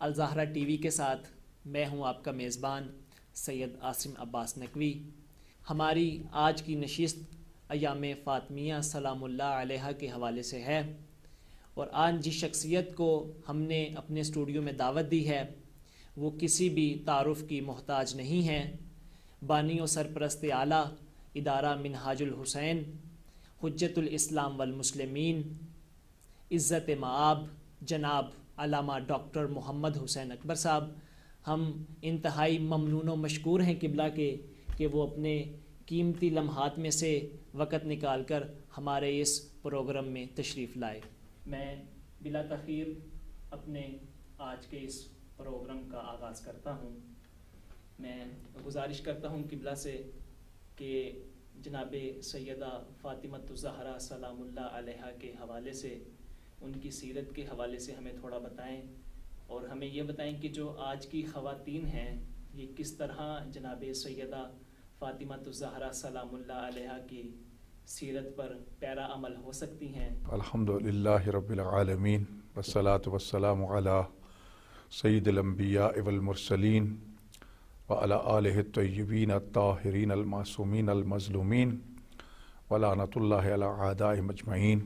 الزہرا T V کے ساتھ میں ہوں آپ کا میزبان سید عاصم عباس نقوی۔ ہماری آج کی نشست ایام فاطمیہ سلام اللہ علیہا کے حوالے سے ہے، اور آج جس شخصیت کو ہم نے اپنے اسٹوڈیو میں دعوت دی ہے وہ کسی بھی تعارف کی محتاج نہیں ہے۔ بانی و سرپرست اعلیٰ ادارہ منہاج الحسین، حجت الاسلام والمسلمین، عزت مآب جناب علامہ ڈاکٹر محمد حسین اکبر صاحب، ہم انتہائی ممنون و مشکور ہیں قبلہ کے کہ وہ اپنے قیمتی لمحات میں سے وقت نکال کر ہمارے اس پروگرام میں تشریف لائے۔ میں بلا تاخیر اپنے آج کے اس پروگرام کا آغاز کرتا ہوں۔ میں گزارش کرتا ہوں قبلہ سے کہ جناب سیدہ فاطمۃ الزہرا سلام اللہ علیہا کے حوالے سے، ان کی سیرت کے حوالے سے ہمیں تھوڑا بتائیں، اور ہمیں یہ بتائیں کہ جو آج کی خواتین ہیں یہ کس طرح جناب سیدہ فاطمۃ الزہرا سلام اللہ علیہا کی سیرت پر پیرا عمل ہو سکتی ہیں۔ الحمدللہ رب العالمین والصلاة والسلام علی سید الانبیاء والمرسلین وعلی آلہ الطیبین الطاہرین المعصومین المظلومین ولعنۃ اللہ علی اعدائہم اجمعین۔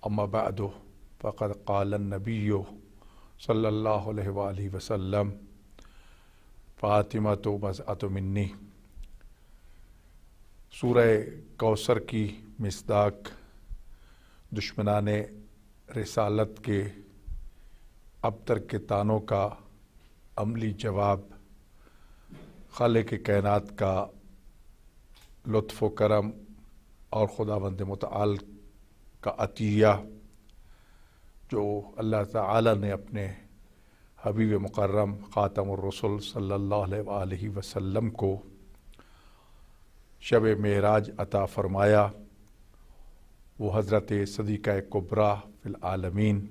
اما بعد فقد قال النبی صلی اللہ علیہ وآلہ وسلم فاطمۃ بضعۃ منی۔ سورہ کوثر کی مصداق دشمنان رسالت کے ابتر کے طعنوں کا عملی جواب، خالق کائنات کا لطف و کرم اور خداوند متعال کا عطیہ جو اللہ تعالی نے اپنے حبیب مکرم خاتم الرسل صلی اللہ علیہ وآلہ وسلم کو شب معراج عطا فرمایا، وہ حضرت صدیقہ کبریٰ فی العالمین،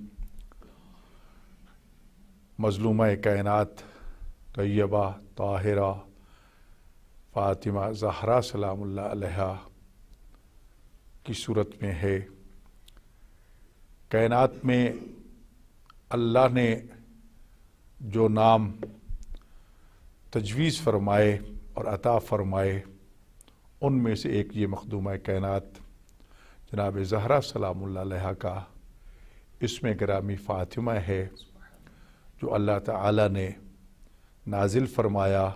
مظلومہ کائنات طیبہ طاہرہ فاطمہ زہرا سلام اللہ علیہا کی صورت میں ہے۔ کائنات میں اللہ نے جو نام تجویز فرمائے اور عطا فرمائے ان میں سے ایک یہ مخدومہ کائنات جناب زہرا سلام اللہ علیہا کا اسم گرامی فاطمہ ہے، جو اللہ تعالی نے نازل فرمایا،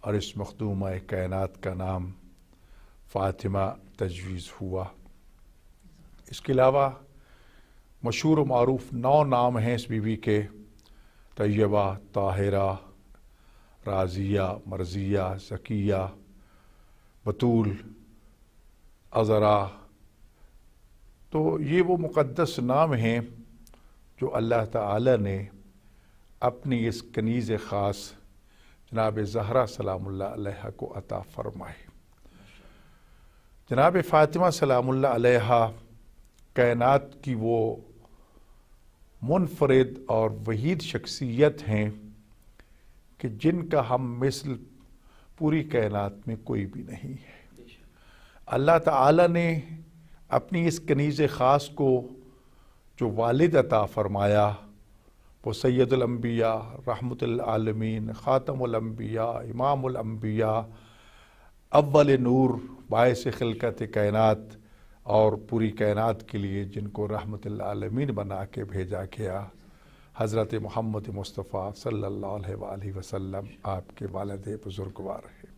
اور اس مخدومہ کائنات کا نام فاطمہ تجویز ہوا۔ اس کے علاوہ مشہور و معروف 9 نام ہیں اس بی بی کے: طیبہ، طاہرہ، راضیہ، مرضیہ، زکیہ، بتول، عذرا۔ تو یہ وہ مقدس نام ہیں جو اللہ تعالی نے اپنی اس کنیز خاص جناب زہرا سلام اللہ علیہا کو عطا فرمائے۔ جناب فاطمہ سلام اللہ علیہا کائنات کی وہ منفرد اور وحید شخصیت ہیں کہ جن کا ہم مثل پوری کائنات میں کوئی بھی نہیں ہے۔ اللہ تعالی نے اپنی اس کنیز خاص کو جو والد عطا فرمایا، وہ سید الانبیاء، رحمت العالمین، خاتم الانبیاء، امام الانبیاء، اول نور، باعث خلقت کائنات، اور پوری کائنات کے لیے جن کو رحمت العالمین بنا کے بھیجا گیا، حضرت محمد مصطفیٰ صلی اللہ علیہ وآلہ وسلم آپ کے والد بزرگوار ہیں۔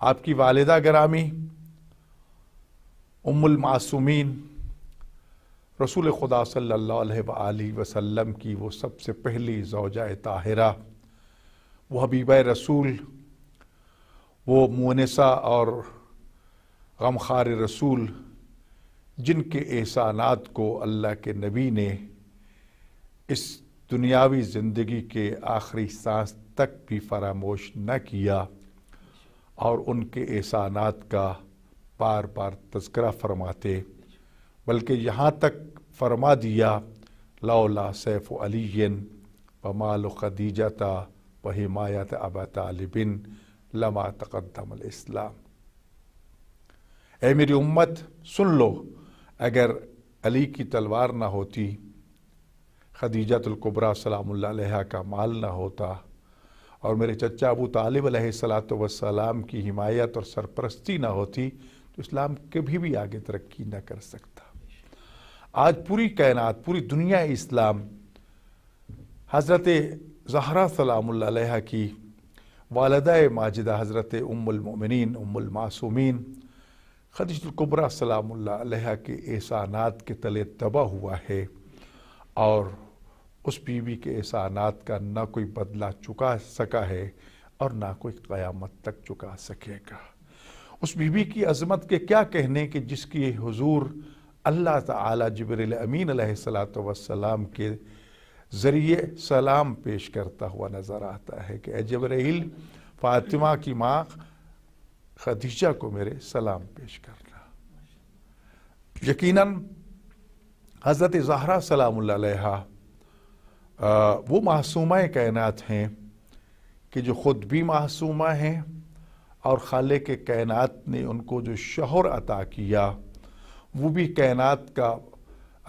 آپ کی والدہ گرامی ام المعصومین، رسول خدا صلی اللہ علیہ وآلہ وسلم کی وہ سب سے پہلی زوجہ طاہرہ، وہ حبیبہ رسول، وہ مونسہ اور غمخوار رسول، جن کے احسانات کو اللہ کے نبی نے اس دنیاوی زندگی کے آخری سانس تک بھی فراموش نہ کیا، اور ان کے احسانات کا بار بار تذکرہ فرماتے، بلکہ یہاں تک فرما دیا لولا سیف علی ومال خدیجۃ وحمایت ابا طالب لما تقدم الاسلام۔ اے میری امت سن لو، اگر علی کی تلوار نہ ہوتی، خدیجۃ الکبریٰ سلام اللہ علیہا کا مال نہ ہوتا اور میرے چچا ابو طالب علیہ الصلاۃ والسلام کی حمایت اور سرپرستی نہ ہوتی تو اسلام کبھی بھی آگے ترقی نہ کر سکتا۔ آج پوری کائنات، پوری دنیا اسلام حضرت زہرا سلام اللہ علیہا کی والدہ ماجدہ حضرت ام المؤمنین ام المعصومین خدیجۃ الکبریٰ سلام اللہ علیہا کے احسانات کے تلے تباہ ہوا ہے، اور اس بیوی کے احسانات کا نہ کوئی بدلہ چکا سکا ہے اور نہ کوئی قیامت تک چکا سکے گا۔ اس بیوی کی عظمت کے کیا کہنے کہ جس کی حضور اللہ تعالی جبریل امین علیہ السلام کے ذریعے سلام پیش کرتا ہوا نظر آتا ہے کہ اے جبرائیل، فاطمہ کی ماں خدیجہ کو میرے سلام پیش کرنا۔ یقیناً حضرت زہرا سلام اللہ علیہا وہ معصومہ کائنات ہیں کہ جو خود بھی معصومہ ہیں، اور خالق کائنات نے ان کو جو شوہر عطا کیا وہ بھی کائنات کا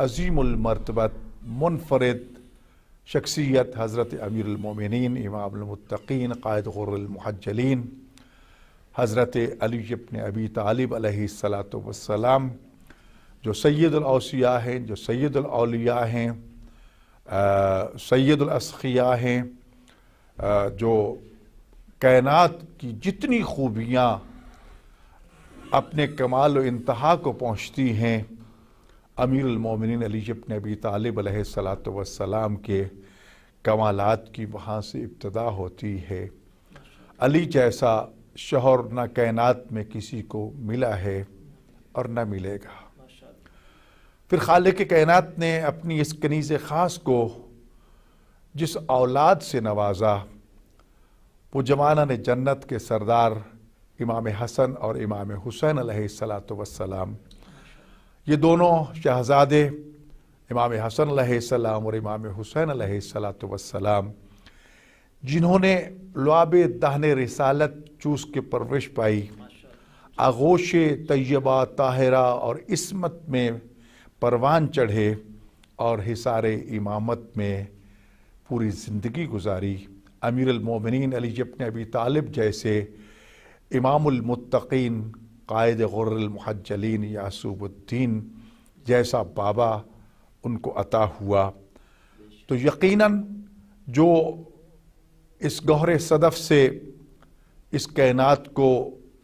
عظیم المرتبت منفرد شخصیت حضرت امیر المومنین امام المتقین قائد غر المحجلین حضرت علی ابن ابی طالب علیہ السلام، جو سید الاوصیاء ہیں، جو سید الاولیاء ہیں، سید الاسخیاء ہیں، جو کائنات کی جتنی خوبیاں اپنے کمال و انتہا کو پہنچتی ہیں، امیر المومنین علی ابن ابی طالب علیہ السلام کے کمالات کی وہاں سے ابتدا ہوتی ہے۔ علی جیسا شوہر نہ کائنات میں کسی کو ملا ہے اور نہ ملے گا۔ پھر خالق کائنات نے اپنی اس کنیز خاص کو جس اولاد سے نوازا وہ جوانان جنت کے سردار امام حسن اور امام حسین علیہ السلام، یہ دونوں شہزادے امام حسن علیہ السلام اور امام حسین علیہ السلام، جنہوں نے لعاب دہن رسالت چوس کے پرورش پائی، آغوش طیبہ طاہرہ اور عصمت میں پروان چڑھے اور حصار امامت میں پوری زندگی گزاری۔ امیر المومنین علی ابن ابی طالب جیسے امام المتقین قائد غر المحجلین یعصوب الدین جیسا بابا ان کو عطا ہوا، تو یقیناً جو اس گوہر صدف سے اس کائنات کو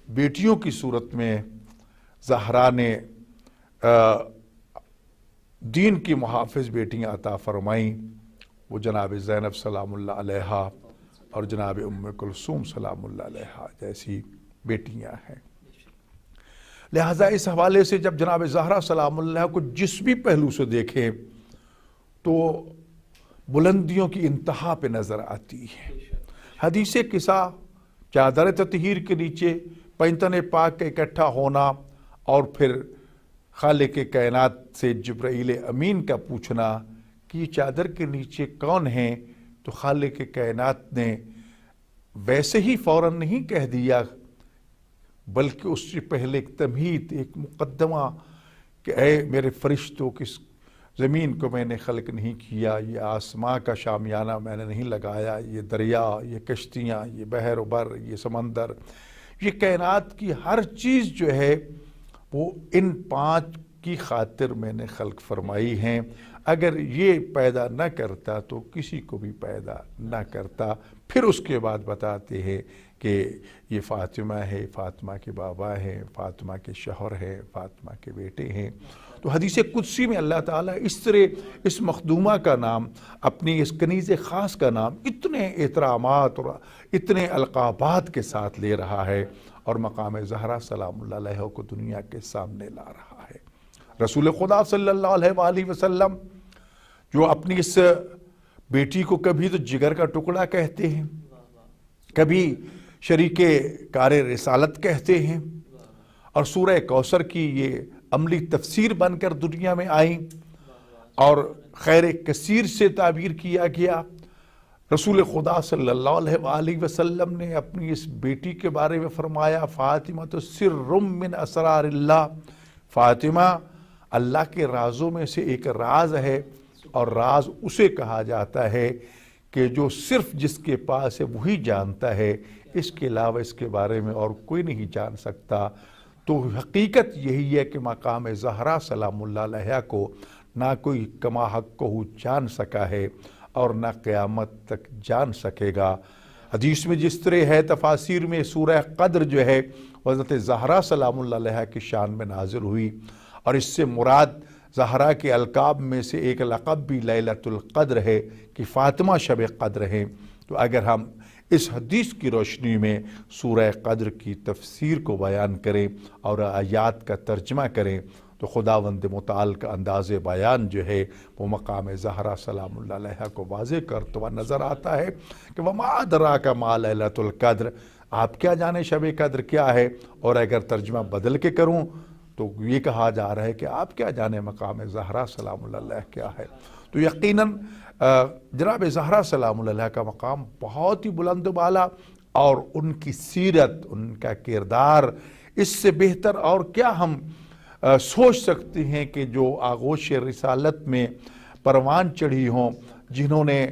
بیٹیوں کی صورت میں زہرا نے دین کی محافظ بیٹیاں عطا فرمائیں، وہ جناب زینب سلام اللہ علیہا اور جناب ام کلثوم سلام اللہ علیہا جیسی بیٹیاں ہیں۔ لہٰذا اس حوالے سے جب جناب زہرا سلام اللہ کو جس بھی پہلو سے دیکھیں تو بلندیوں کی انتہا پہ نظر آتی ہے۔ حدیث قصہ چادر تطہیر کے نیچے پیتن پاک کا اکٹھا ہونا اور پھر خالق کائنات سے جبرائیل امین کا پوچھنا کہ یہ چادر کے نیچے کون ہیں، تو خالق کائنات نے ویسے ہی فوراً نہیں کہہ دیا بلکہ اس سے پہلے ایک تمہید، ایک مقدمہ کہ اے میرے فرشتوں، کس زمین کو میں نے خلق نہیں کیا، یہ آسماں کا شامیانہ میں نے نہیں لگایا، یہ دریا، یہ کشتیاں، یہ بحر و بر، یہ سمندر، یہ کائنات کی ہر چیز جو ہے وہ ان 5 کی خاطر میں نے خلق فرمائی ہیں، اگر یہ پیدا نہ کرتا تو کسی کو بھی پیدا نہ کرتا۔ پھر اس کے بعد بتاتے ہیں کہ یہ فاطمہ ہے، فاطمہ کے بابا ہیں، فاطمہ کے شوہر ہیں، فاطمہ کے بیٹے ہیں۔ تو حدیث قدسی میں اللہ تعالیٰ اس طرح اس مخدومہ کا نام، اپنی اس کنیز خاص کا نام اتنے احترامات اور اتنے القابات کے ساتھ لے رہا ہے اور مقام زہرا سلام اللہ علیہ کو دنیا کے سامنے لا رہا ہے۔ رسول خدا صلی اللہ علیہ وآلہ وسلم جو اپنی اس بیٹی کو کبھی تو جگر کا ٹکڑا کہتے ہیں، کبھی شریک کار رسالت کہتے ہیں، اور سورہ کوثر کی یہ عملی تفسیر بن کر دنیا میں آئیں اور خیر کثیر سے تعبیر کیا گیا۔ رسول خدا صلی اللہ علیہ وآلہ وسلم نے اپنی اس بیٹی کے بارے میں فرمایا فاطمہ تو سر من اسرار اللہ، فاطمہ اللہ کے رازوں میں سے ایک راز ہے اور راز اسے کہا جاتا ہے کہ جو صرف جس کے پاس ہے وہی جانتا ہے، اس کے علاوہ اس کے بارے میں اور کوئی نہیں جان سکتا۔ تو حقیقت یہی ہے کہ مقام زہرا سلام اللہ علیہا کو نہ کوئی کما حق کو جان سکا ہے اور نہ قیامت تک جان سکے گا۔ حدیث میں جس طرح ہے، تفاسیر میں سورہ قدر جو ہے حضرت زہرا سلام اللہ علیہا کی شان میں نازل ہوئی، اور اس سے مراد زہرا کے القاب میں سے ایک لقب بھی لیلۃ القدر ہے کہ فاطمہ شب قدر ہیں۔ تو اگر ہم اس حدیث کی روشنی میں سورہ قدر کی تفسیر کو بیان کریں اور آیات کا ترجمہ کریں تو خداوند متعال کا انداز بیان جو ہے وہ مقام زہرا سلام اللہ علیہا کو واضح کرتا ہوا نظر آتا ہے کہ وَمَا أَدْرَاكَ مَا لَيْلَةُ الْقَدْرِ، آپ کیا جانے شب قدر کیا ہے، اور اگر ترجمہ بدل کے کروں تو یہ کہا جا رہا ہے کہ آپ کیا جانے مقام زہرا سلام اللہ علیہ کیا ہے۔ تو یقیناً جناب زہرا سلام اللہ علیہ کا مقام بہت ہی بلند و بالا، اور ان کی سیرت، ان کا کردار، اس سے بہتر اور کیا ہم سوچ سکتے ہیں کہ جو آغوش رسالت میں پروان چڑھی ہوں، جنہوں نے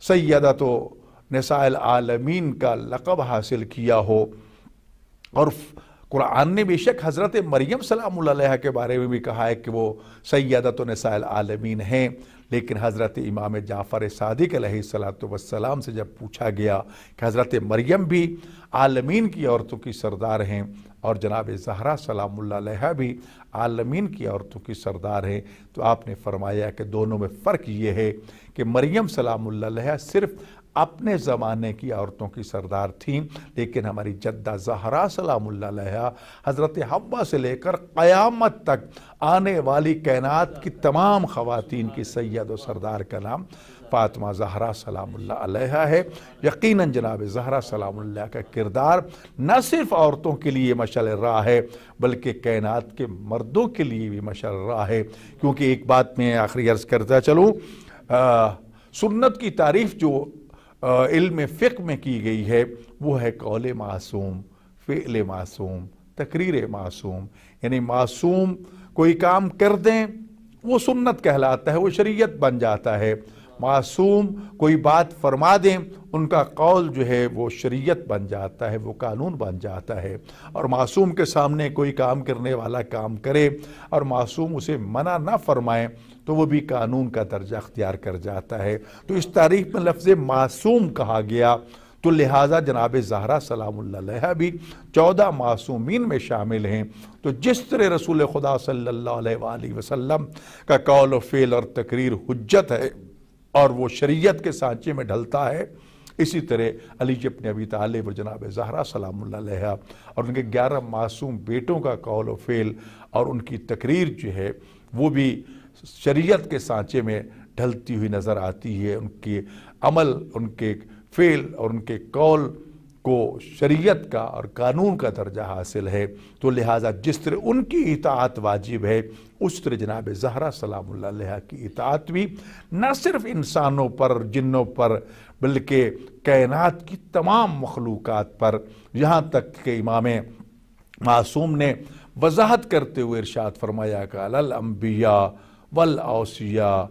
سیدۃ نساء العالمین کا لقب حاصل کیا ہو۔ اور قرآن نے بے شک حضرت مریم سلام اللہ علیہ کے بارے میں بھی کہا ہے کہ وہ سیدۃ نساء العالمین ہیں، لیکن حضرت امام جعفر صادق علیہ السلام سے جب پوچھا گیا کہ حضرت مریم بھی عالمین کی عورتوں کی سردار ہیں اور جناب زہرا سلام اللہ علیہ بھی عالمین کی عورتوں کی سردار ہیں، تو آپ نے فرمایا کہ دونوں میں فرق یہ ہے کہ مریم سلام اللہ علیہ صرف اپنے زمانے کی عورتوں کی سردار تھیں، لیکن ہماری جدہ زہرا سلام اللہ علیہ حضرت حوا سے لے کر قیامت تک آنے والی کائنات کی تمام خواتین کی سید و سردار کا نام فاطمہ زہرا سلام اللہ علیہ ہے۔ یقیناً جناب زہرا سلام اللہ کا کردار نہ صرف عورتوں کے لیے مشعل راہ ہے بلکہ کائنات کے مردوں کے لیے بھی مشعل راہ ہے، کیونکہ ایک بات میں آخری عرض کرتا چلوں، سنت کی تعریف جو علم فقہ میں کی گئی ہے وہ ہے قول معصوم، فعل معصوم، تقریر معصوم، یعنی معصوم کوئی کام کر دیں وہ سنت کہلاتا ہے، وہ شریعت بن جاتا ہے۔ معصوم کوئی بات فرما دیں ان کا قول جو ہے وہ شریعت بن جاتا ہے، وہ قانون بن جاتا ہے۔ اور معصوم کے سامنے کوئی کام کرنے والا کام کرے اور معصوم اسے منع نہ فرمائے تو وہ بھی قانون کا درجہ اختیار کر جاتا ہے۔ تو اس تعریف میں لفظ معصوم کہا گیا، تو لہٰذا جناب زہرا سلام اللہ علیہ بھی 14 معصومین میں شامل ہیں۔ تو جس طرح رسول خدا صلی اللہ علیہ وآلہ وسلم کا قول و فعل اور تقریر حجت ہے اور وہ شریعت کے سانچے میں ڈھلتا ہے، اسی طرح علی ابن ابی طالب اور جناب زہرا سلام اللہ علیہ اور ان کے 11 معصوم بیٹوں کا قول و فعل اور ان کی تقریر جو ہے وہ بھی شریعت کے سانچے میں ڈھلتی ہوئی نظر آتی ہے۔ ان کے عمل، ان کے فعل اور ان کے قول کو شریعت کا اور قانون کا درجہ حاصل ہے، تو لہٰذا جس طرح ان کی اطاعت واجب ہے اس طرح جناب زہرا سلام اللہ علیہ کی اطاعت بھی نہ صرف انسانوں پر، جنوں پر، بلکہ کائنات کی تمام مخلوقات پر، یہاں تک کہ امام معصوم نے وضاحت کرتے ہوئے ارشاد فرمایا کہ الانبیاء والاوصیاء،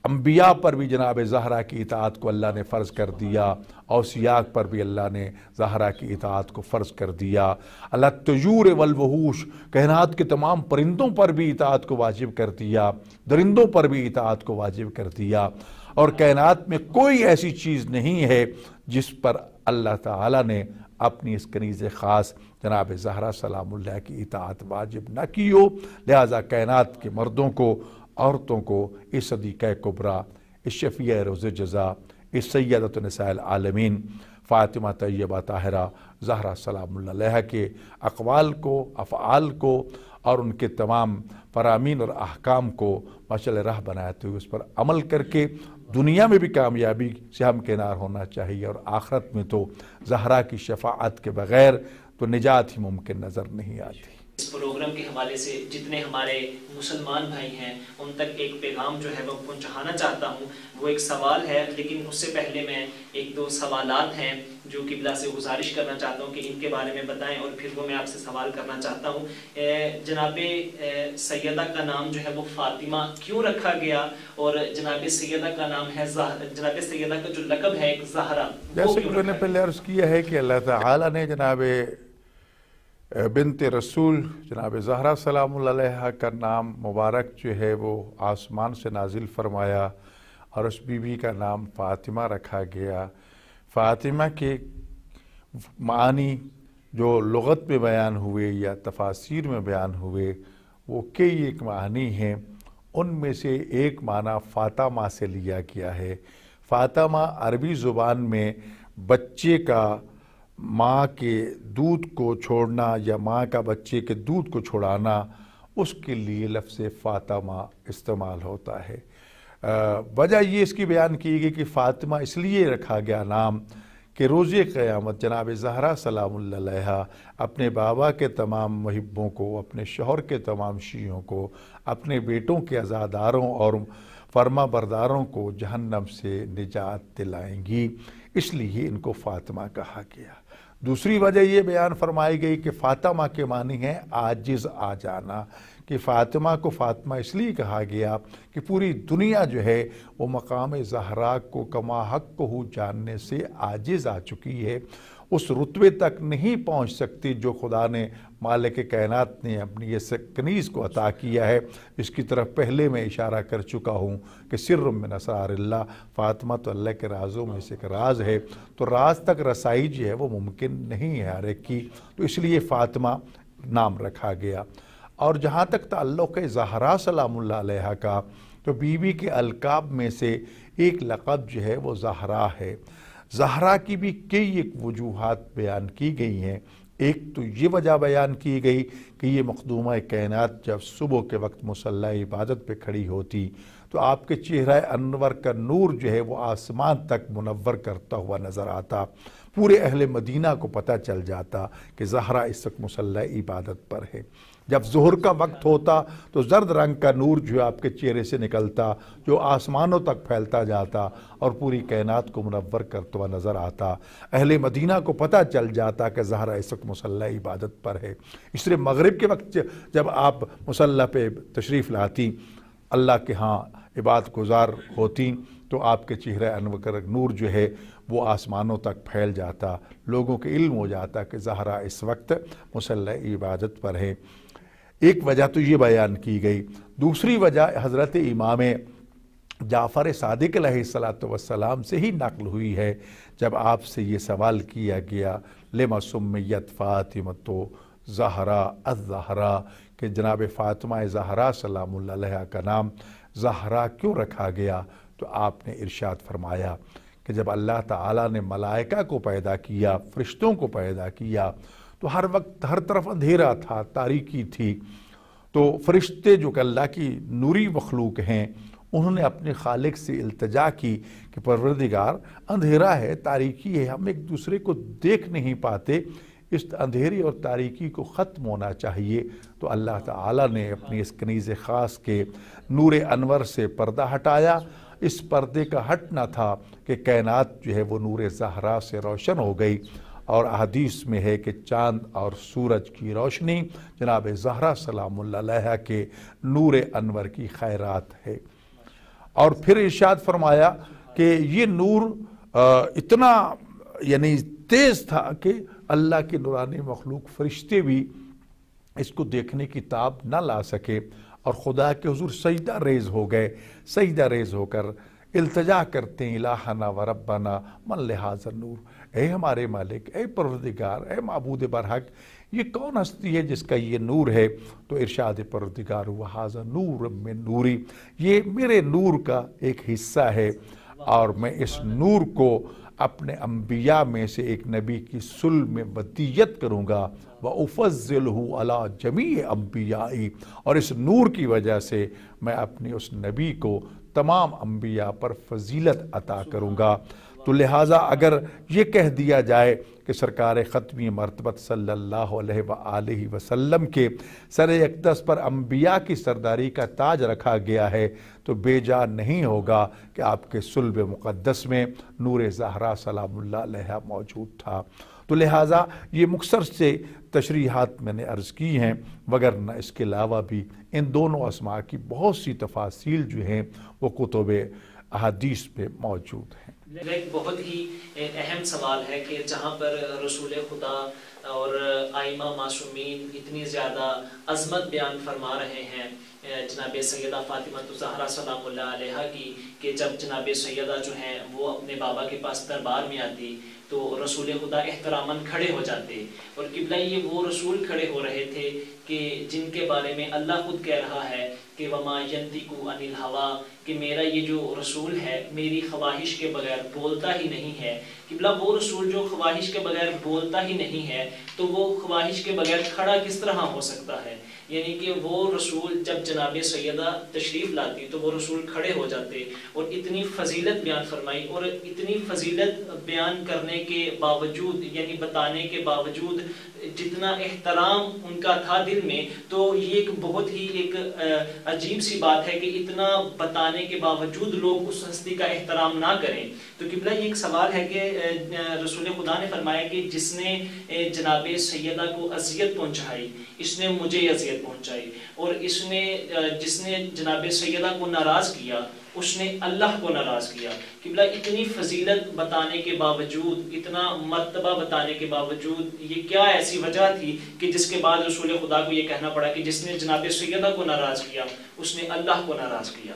انبیاء پر بھی جناب زہرا کی اطاعت کو اللہ نے فرض کر دیا، اوصیاء پر بھی اللہ نے زہرا کی اطاعت کو فرض کر دیا، الطیور والوحوش، کائنات کے تمام پرندوں پر بھی اطاعت کو واجب کر دیا، درندوں پر بھی اطاعت کو واجب کر دیا، اور کائنات میں کوئی ایسی چیز نہیں ہے جس پر اللہ تعالیٰ نے اپنی اس کنیز خاص جناب زہرا سلام اللہ کی اطاعت واجب نہ کی ہو۔ لہٰذا کائنات کے مردوں کو، عورتوں کو اس صدیقہ کبریٰ، اس شفیع روز جزا، اس سیدۃ نساء العالمین فاطمہ طیبہ طاہرہ زہرا سلام اللہ علیہ کے اقوال کو، افعال کو اور ان کے تمام فرامین اور احکام کو مشعل راہ بناتے ہوئے اس پر عمل کر کے دنیا میں بھی کامیابی سے ہمکنار ہونا چاہیے، اور آخرت میں تو زہرا کی شفاعت کے بغیر تو نجات ہی ممکن نظر نہیں آتی۔ اس پروگرام کے حوالے سے جتنے ہمارے مسلمان بھائی ہیں ان تک ایک پیغام جو ہے وہ پہنچانا چاہتا ہوں۔ وہ ایک سوال ہے، لیکن اس سے پہلے میں ایک دو سوالات ہیں جو قبلہ سے گزارش کرنا چاہتا ہوں کہ ان کے بارے میں بتائیں، اور پھر وہ میں آپ سے سوال کرنا چاہتا ہوں۔ جناب سیدہ کا نام جو ہے وہ فاطمہ کیوں رکھا گیا، اور جناب سیدہ کا نام ہے جناب سیدہ کا جو لقب ہے ایک زہرا، جیسے کہ میں نے پہلے عرض کیا ہے کہ اللہ تعالیٰ نے جناب بنت رسول جناب زہرا سلام اللہ علیہ کا نام مبارک جو ہے وہ آسمان سے نازل فرمایا، اور اس بی بی کا نام فاطمہ رکھا گیا۔ فاطمہ کے معنی جو لغت میں بیان ہوئے یا تفاسیر میں بیان ہوئے وہ کئی ایک معنی ہیں، ان میں سے ایک معنی فاطمہ سے لیا گیا ہے۔ فاطمہ عربی زبان میں بچے کا ماں کے دودھ کو چھوڑنا یا ماں کا بچے کے دودھ کو چھڑانا، اس کے لیے لفظ فاطمہ استعمال ہوتا ہے۔ وجہ یہ اس کی بیان کی گئی کہ فاطمہ اس لیے رکھا گیا نام کہ روز قیامت جناب زہرا سلام اللہ علیہ اپنے بابا کے تمام محبوں کو، اپنے شوہر کے تمام شیعوں کو، اپنے بیٹوں کے عزاداروں اور فرما برداروں کو جہنم سے نجات دلائیں گی، اس لیے ان کو فاطمہ کہا گیا۔ دوسری وجہ یہ بیان فرمائی گئی کہ فاطمہ کے معنی ہے عاجز آ جانا، کہ فاطمہ کو فاطمہ اس لیے کہا گیا کہ پوری دنیا جو ہے وہ مقام زہرا کو کما حق کو جاننے سے عاجز آ چکی ہے، اس رتبے تک نہیں پہنچ سکتی جو خدا نے مالک کائنات نے اپنی یہ کنیز کو عطا کیا ہے، اس کی طرف پہلے میں اشارہ کر چکا ہوں کہ سر من اسرار اللہ، فاطمہ تو اللہ کے رازوں میں سے ایک راز ہے، تو راز تک رسائی جو ہے وہ ممکن نہیں ہے ہر ایک کی، تو اس لیے فاطمہ نام رکھا گیا۔ اور جہاں تک تعلق ہے زہرا سلام اللہ علیہ کا، تو بی بی کے القاب میں سے ایک لقب جو ہے وہ زہرا ہے۔ زہرا کی بھی کئی ایک وجوہات بیان کی گئی ہیں۔ ایک تو یہ وجہ بیان کی گئی کہ یہ مخدومہ کائنات جب صبح کے وقت مصلی عبادت پہ کھڑی ہوتی تو آپ کے چہرہ انور کا نور جو ہے وہ آسمان تک منور کرتا ہوا نظر آتا، پورے اہل مدینہ کو پتہ چل جاتا کہ زہرا اس وقت مصلی عبادت پر ہے۔ جب ظہر کا وقت ہوتا تو زرد رنگ کا نور جو آپ کے چہرے سے نکلتا، جو آسمانوں تک پھیلتا جاتا اور پوری کائنات کو منور کرتا ہوا نظر آتا۔ اہل مدینہ کو پتہ چل جاتا کہ زہرا اس وقت مصلی عبادت پر ہے۔ اس لیے مغرب کے وقت جب آپ مصلی پہ تشریف لاتی، اللہ کے ہاں عبادت گزار ہوتی، تو آپ کے چہرہ انور کا نور جو ہے وہ آسمانوں تک پھیل جاتا، لوگوں کے علم ہو جاتا کہ زہرا اس وقت مصلی عبادت پر ہے۔ ایک وجہ تو یہ بیان کی گئی۔ دوسری وجہ حضرت امام جعفر صادق علیہ السلام سے ہی نقل ہوئی ہے، جب آپ سے یہ سوال کیا گیا لما سمیت فاطمۃ زہرا الزہرا، کہ جناب فاطمہ زہرا سلام اللہ علیہ کا نام زہرا کیوں رکھا گیا، تو آپ نے ارشاد فرمایا کہ جب اللہ تعالیٰ نے ملائکہ کو پیدا کیا، فرشتوں کو پیدا کیا، تو ہر وقت ہر طرف اندھیرا تھا، تاریکی تھی، تو فرشتے جو کہ اللہ کی نوری مخلوق ہیں انہوں نے اپنے خالق سے التجا کی کہ پروردگار اندھیرا ہے، تاریکی ہے، ہم ایک دوسرے کو دیکھ نہیں پاتے، اس اندھیری اور تاریکی کو ختم ہونا چاہیے۔ تو اللہ تعالیٰ نے اپنی اس کنیز خاص کے نور انور سے پردہ ہٹایا۔ اس پردے کا ہٹنا تھا کہ کائنات جو ہے وہ نور زہرا سے روشن ہو گئی، اور احادیث میں ہے کہ چاند اور سورج کی روشنی جناب زہرا سلام اللہ علیہ کے نور انور کی خیرات ہے۔ اور پھر ارشاد فرمایا کہ یہ نور اتنا یعنی تیز تھا کہ اللہ کے نورانی مخلوق فرشتے بھی اس کو دیکھنے کی تاب نہ لا سکے، اور خدا کے حضور سجدہ ریز ہو گئے، سجدہ ریز ہو کر التجا کرتے ہیں الہنا و ربنا من لہذا النور، اے ہمارے مالک، اے پروردگار، اے معبود برحق، یہ کون ہستی ہے جس کا یہ نور ہے؟ تو ارشاد پروردگار ہوا ھذا نور من نوری، یہ میرے نور کا ایک حصہ ہے، اور میں اس نور کو اپنے انبیاء میں سے ایک نبی کی صلب میں ودیت کروں گا، وَأُفَضِّلُهُ عَلَىٰ جَمِيعِ انبیائی، اور اس نور کی وجہ سے میں اپنی اس نبی کو تمام انبیاء پر فضیلت عطا کروں گا۔ تو لہٰذا اگر یہ کہہ دیا جائے کہ سرکار ختمی مرتبت صلی اللہ علیہ وآلہ وسلم کے سر اقدس پر انبیاء کی سرداری کا تاج رکھا گیا ہے تو بے جا نہیں ہوگا کہ آپ کے صلب مقدس میں نور زہرا سلام اللہ علیہ موجود تھا۔ تو لہٰذا یہ مختصر سے تشریحات میں نے عرض کی ہیں، وگرنہ اس کے علاوہ بھی ان دونوں اسماء کی بہت سی تفاصیل جو ہیں وہ کتب احادیث میں موجود ہیں۔ ایک بہت ہی اہم سوال ہے کہ جہاں پر رسول خدا اور ائمہ معصومین اتنی زیادہ عظمت بیان فرما رہے ہیں جناب سیدہ فاطمہ الزہرا سلام اللہ علیہ کی، کہ جب جناب سیدہ جو ہیں وہ اپنے بابا کے پاس دربار میں آتی تو رسول خدا احتراماً کھڑے ہو جاتے، اور قبلہ یہ وہ رسول کھڑے ہو رہے تھے کہ جن کے بارے میں اللہ خود کہہ رہا ہے کہ وما ینطق عن الہوا، کہ میرا یہ جو رسول ہے میری خواہش کے بغیر بولتا ہی نہیں ہے۔ قبلہ وہ رسول جو خواہش کے بغیر بولتا ہی نہیں ہے تو وہ خواہش کے بغیر کھڑا کس طرح ہو سکتا ہے؟ یعنی کہ وہ رسول جب جناب سیدہ تشریف لاتی تو وہ رسول کھڑے ہو جاتے اور اتنی فضیلت بیان فرمائی، اور اتنی فضیلت بیان کرنے کے باوجود، یعنی بتانے کے باوجود جتنا احترام ان کا تھا دل میں، تو یہ ایک بہت ہی ایک عجیب سی بات ہے کہ اتنا بتانے کے باوجود لوگ اس ہستی کا احترام نہ کریں۔ تو قبلہ یہ ایک سوال ہے کہ رسول خدا نے فرمایا کہ جس نے جناب سیدہ کو اذیت پہنچائی اس نے مجھے اذیت پہنچائی، اور جس نے جناب سیدہ کو ناراض کیا اس نے اللہ کو ناراض کیا۔ قبلہ اتنی فضیلت بتانے کے باوجود، اتنا مرتبہ بتانے کے باوجود یہ کیا ایسی وجہ تھی کہ جس کے بعد رسول خدا کو یہ کہنا پڑا کہ جس نے جناب سیدہ کو ناراض کیا اس نے اللہ کو ناراض کیا؟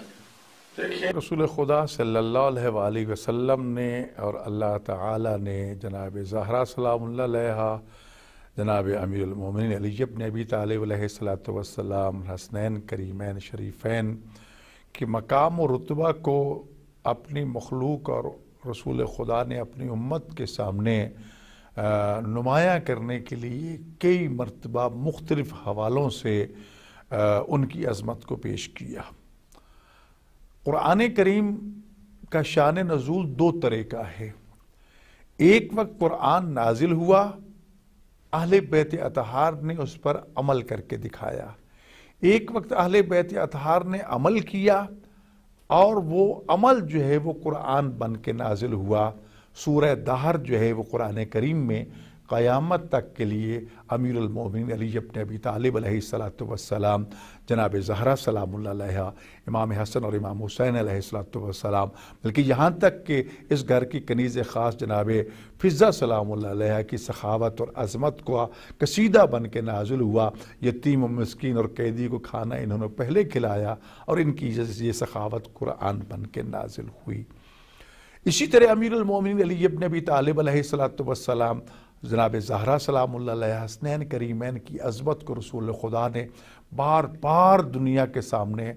رسول خدا صلی اللہ علیہ وآلہ وسلم نے اور اللہ تعالی نے جناب زہرا سلام اللہ علیہ، جناب امیر المومنین علی بن ابی طالب علیہ السلام، حسنین کریمین شریفین کہ مقام و رتبہ کو اپنی مخلوق اور رسول خدا نے اپنی امت کے سامنے نمایاں کرنے کے لیے کئی مرتبہ مختلف حوالوں سے ان کی عظمت کو پیش کیا۔ قرآن کریم کا شان نزول دو طرح کا ہے۔ ایک وقت قرآن نازل ہوا، اہل بیت اطہار نے اس پر عمل کر کے دکھایا۔ ایک وقت اہل بیت اطہار نے عمل کیا اور وہ عمل جو ہے وہ قرآن بن کے نازل ہوا۔ سورہ دہر جو ہے وہ قرآن کریم میں قیامت تک کے لیے امیر المومنین علی بن ابی طالب علیہ السلام، جناب زہرا سلام اللہ علیہ، امام حسن اور امام حسین علیہ السلام، بلکہ یہاں تک کہ اس گھر کی کنیز خاص جناب فضہ سلام اللہ علیہ کی سخاوت اور عظمت کو قصیدہ بن کے نازل ہوا۔ یتیم و مسکین اور قیدی کو کھانا انہوں نے پہلے کھلایا، اور ان کی یہ سخاوت قرآن بن کے نازل ہوئی۔ اسی طرح امیر المومنین علی بن ابی طالب علیہ السلام، جناب زہرا سلام اللہ علیہ، حسنین کریمین کی عظمت کو رسول خدا نے بار بار دنیا کے سامنے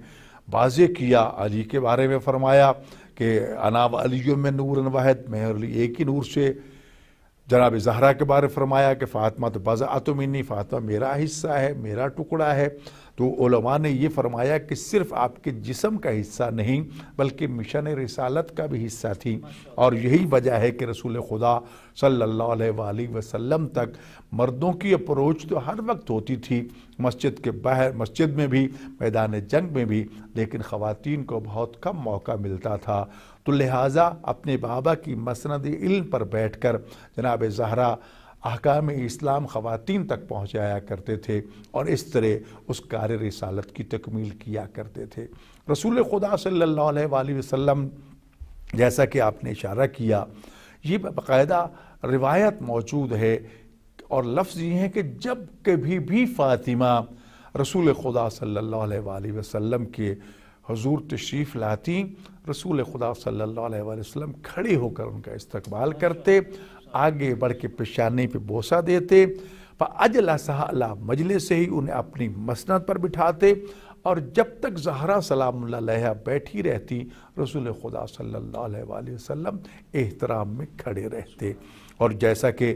واضح کیا۔ علی کے بارے میں فرمایا کہ انا و علی میں نور واحد، میں اور علی ایک ہی نور سے۔ جناب زہرا کے بارے فرمایا کہ فاطمہ تو بضعۃ منی، فاطمہ میرا حصہ ہے، میرا ٹکڑا ہے۔ تو علماء نے یہ فرمایا کہ صرف آپ کے جسم کا حصہ نہیں بلکہ مشن رسالت کا بھی حصہ تھی، اور یہی وجہ ہے کہ رسول خدا صلی اللہ علیہ وآلہ وسلم تک مردوں کی اپروچ تو ہر وقت ہوتی تھی، مسجد کے باہر، مسجد میں بھی، میدان جنگ میں بھی، لیکن خواتین کو بہت کم موقع ملتا تھا۔ تو لہٰذا اپنے بابا کی مسند علم پر بیٹھ کر جناب زہرا احکام اسلام خواتین تک پہنچایا کرتے تھے، اور اس طرح اس کار رسالت کی تکمیل کیا کرتے تھے۔ رسول خدا صلی اللہ علیہ وآلہ وسلم، جیسا کہ آپ نے اشارہ کیا، یہ باقاعدہ روایت موجود ہے اور لفظ یہ ہے کہ جب کبھی بھی فاطمہ رسول خدا صلی اللہ علیہ وآلہ وسلم کے حضور تشریف لاتی، رسول خدا صلی اللہ علیہ وآلہ وسلم کھڑے ہو کر ان کا استقبال کرتے، آگے بڑھ کے پیشانی پہ بوسہ دیتے، فَأَجْلَسَهَا عَلَىٰ مجلس سے ہی انہیں اپنی مسند پر بٹھاتے، اور جب تک زہرا سلام اللہ علیہ بیٹھی رہتی رسول خدا صلی اللہ علیہ وآلہ وسلم احترام میں کھڑے رہتے۔ اور جیسا کہ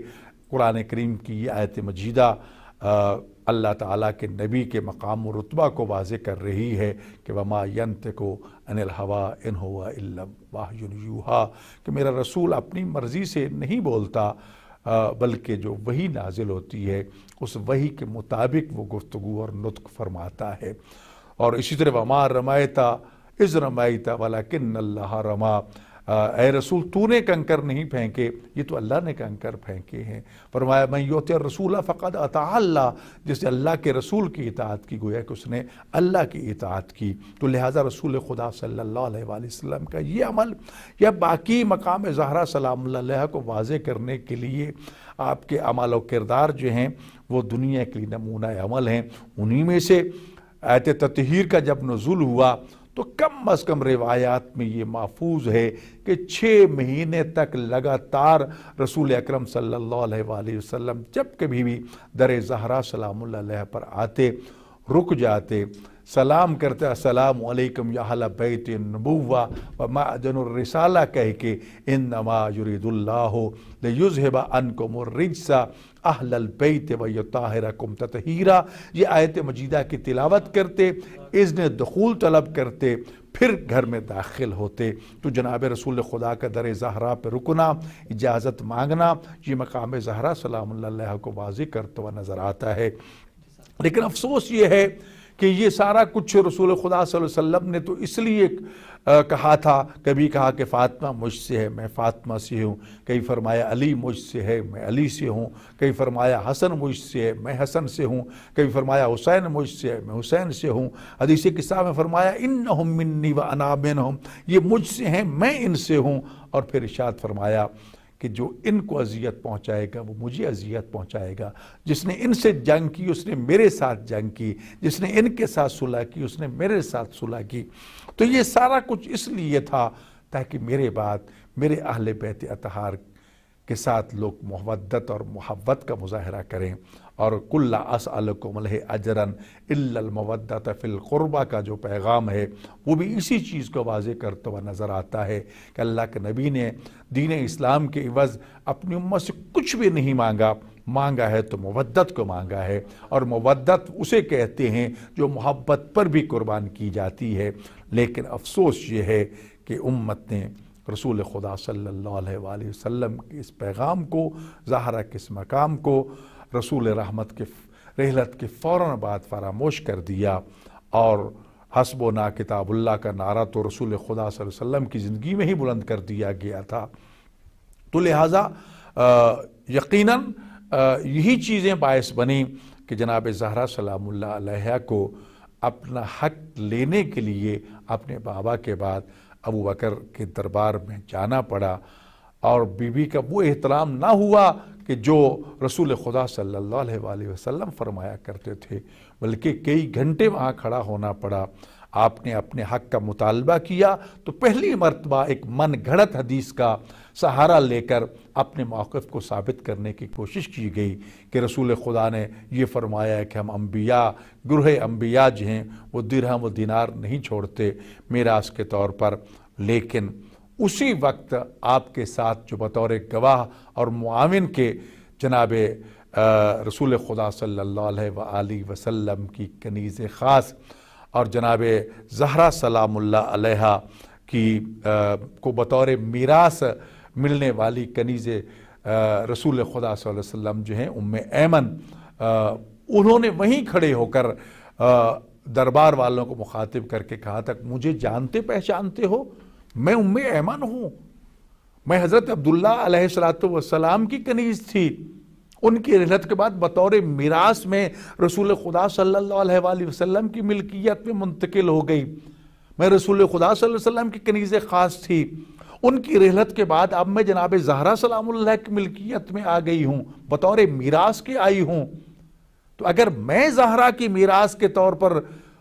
قرآن کریم کی یہ آیت مجیدہ اللہ تعالیٰ کے نبی کے مقام و رتبہ کو واضح کر رہی ہے کہ وما ینطق عن الہوی ان ہوا الا وحی یوحی، کہ میرا رسول اپنی مرضی سے نہیں بولتا بلکہ جو وحی نازل ہوتی ہے اس وحی کے مطابق وہ گفتگو اور نطق فرماتا ہے۔ اور اسی طرح وما رمیت اذ رمیت ولکن اللہ رمی، اے رسول تو نے کنکر نہیں پھینکے، یہ تو اللہ نے کنکر پھینکے ہیں۔ فرمایا من یطع الرسول فقد اطاع اللہ، جس نے اللہ کے رسول کی اطاعت کی گویا کہ اس نے اللہ کی اطاعت کی۔ تو لہٰذا رسول خدا صلی اللہ علیہ وآلہ وسلم کا یہ عمل یا باقی مقام زہرا سلام اللہ علیہ کو واضح کرنے کے لیے آپ کے اعمال و کردار جو ہیں وہ دنیا کے لیے نمونہ عمل ہیں۔ انہی میں سے آیت تطہیر کا جب نزول ہوا تو کم از کم روایات میں یہ محفوظ ہے کہ 6 مہینے تک لگاتار رسول اکرم صلی اللہ علیہ وآلہ وسلم جب کبھی بھی در زہرا سلام اللہ علیہ پر آتے رک جاتے، سلام کرتے السلام علیکم یا اہل بیت النبوہ و معدن الرسالہ کہہ کے انما یرید اللہ لیذہب عنکم الرجس اہل البیت ویطہرکم تطہیرا، یہ آیت مجیدہ کی تلاوت کرتے، اذن دخول طلب کرتے، پھر گھر میں داخل ہوتے۔ تو جناب رسول خدا کا در زہرا پہ رکنا، اجازت مانگنا، یہ مقام زہرا سلام اللہ علیہ کو واضح کرتا ہوا نظر آتا ہے۔ لیکن افسوس یہ ہے کہ یہ سارا کچھ رسول خدا صلی اللہ علیہ وسلم نے تو اس لیے کہا تھا، کبھی کہا کہ فاطمہ مجھ سے ہے میں فاطمہ سے ہوں، کئی فرمایا علی مجھ سے ہے میں علی سے ہوں، کئی فرمایا حسن مجھ سے ہے میں حسن سے ہوں، کئی فرمایا حسین مجھ سے ہے میں حسین سے ہوں۔ حدیث قصہ میں فرمایا انہم منی و انا منہم، یہ مجھ سے ہیں میں ان سے ہوں، اور پھر ارشاد فرمایا کہ جو ان کو اذیت پہنچائے گا وہ مجھے اذیت پہنچائے گا، جس نے ان سے جنگ کی اس نے میرے ساتھ جنگ کی، جس نے ان کے ساتھ صلح کی اس نے میرے ساتھ صلح کی۔ تو یہ سارا کچھ اس لیے تھا تاکہ میرے بعد میرے اہل بیت اطہار کے ساتھ لوگ مودت اور محبت کا مظاہرہ کریں۔ اور کل لا اسألکم علیہ اجرا الا المودۃ فی القربہ کا جو پیغام ہے وہ بھی اسی چیز کو واضح کرتا ہوا نظر آتا ہے کہ اللہ کے نبی نے دین اسلام کے عوض اپنی امت سے کچھ بھی نہیں مانگا ہے تو مودت کو مانگا ہے، اور مودت اسے کہتے ہیں جو محبت پر بھی قربان کی جاتی ہے۔ لیکن افسوس یہ ہے کہ امت نے رسول خدا صلی اللہ علیہ وآلہ وسلم کے اس پیغام کو، ظاہرہ کے اس مقام کو رسول رحمت کے رحلت کے فوراً بعد فراموش کر دیا، اور حسبنا کتاب اللہ کا نعرہ تو رسول خدا صلی اللہ علیہ وسلم کی زندگی میں ہی بلند کر دیا گیا تھا۔ تو لہٰذا یقیناً یہی چیزیں باعث بنیں کہ جناب زہرا سلام اللہ علیہ کو اپنا حق لینے کے لیے اپنے بابا کے بعد ابو بکر کے دربار میں جانا پڑا، اور بی بی کا وہ احترام نہ ہوا کہ جو رسول خدا صلی اللہ علیہ وآلہ وسلم فرمایا کرتے تھے، بلکہ کئی گھنٹے وہاں کھڑا ہونا پڑا۔ آپ نے اپنے حق کا مطالبہ کیا تو پہلی مرتبہ ایک من گھڑت حدیث کا سہارا لے کر اپنے موقف کو ثابت کرنے کی کوشش کی گئی کہ رسول خدا نے یہ فرمایا ہے کہ ہم انبیاء، گروہ انبیاء جو ہیں وہ درہم و دینار نہیں چھوڑتے میراث کے طور پر، لیکن اسی وقت آپ کے ساتھ جو بطور گواہ اور معاون کے جناب رسول خدا صلی اللہ علیہ وآلہ وسلم کی کنیز خاص اور جناب زہرا سلام اللہ علیہ کی کو بطور میراث ملنے والی کنیز رسول خدا صلی اللہ علیہ وسلم جو ہیں ام ایمن، انہوں نے وہیں کھڑے ہو کر دربار والوں کو مخاطب کر کے کہا تھا مجھے جانتے پہچانتے ہو، میں ام ایمن ہوں، میں حضرت عبداللہ علیہ السلام کی کنیز تھی، ان کی رحلت کے بعد بطور میراث میں رسول خدا صلی اللہ علیہ وآلہ وسلم کی ملکیت میں منتقل ہو گئی، میں رسول خدا صلی اللہ علیہ وسلم کی کنیز خاص تھی، ان کی رحلت کے بعد اب میں جناب زہرا سلام اللہ کی ملکیت میں آ گئی ہوں، بطور میراث کے آئی ہوں۔ تو اگر میں زہرا کی میراث کے طور پر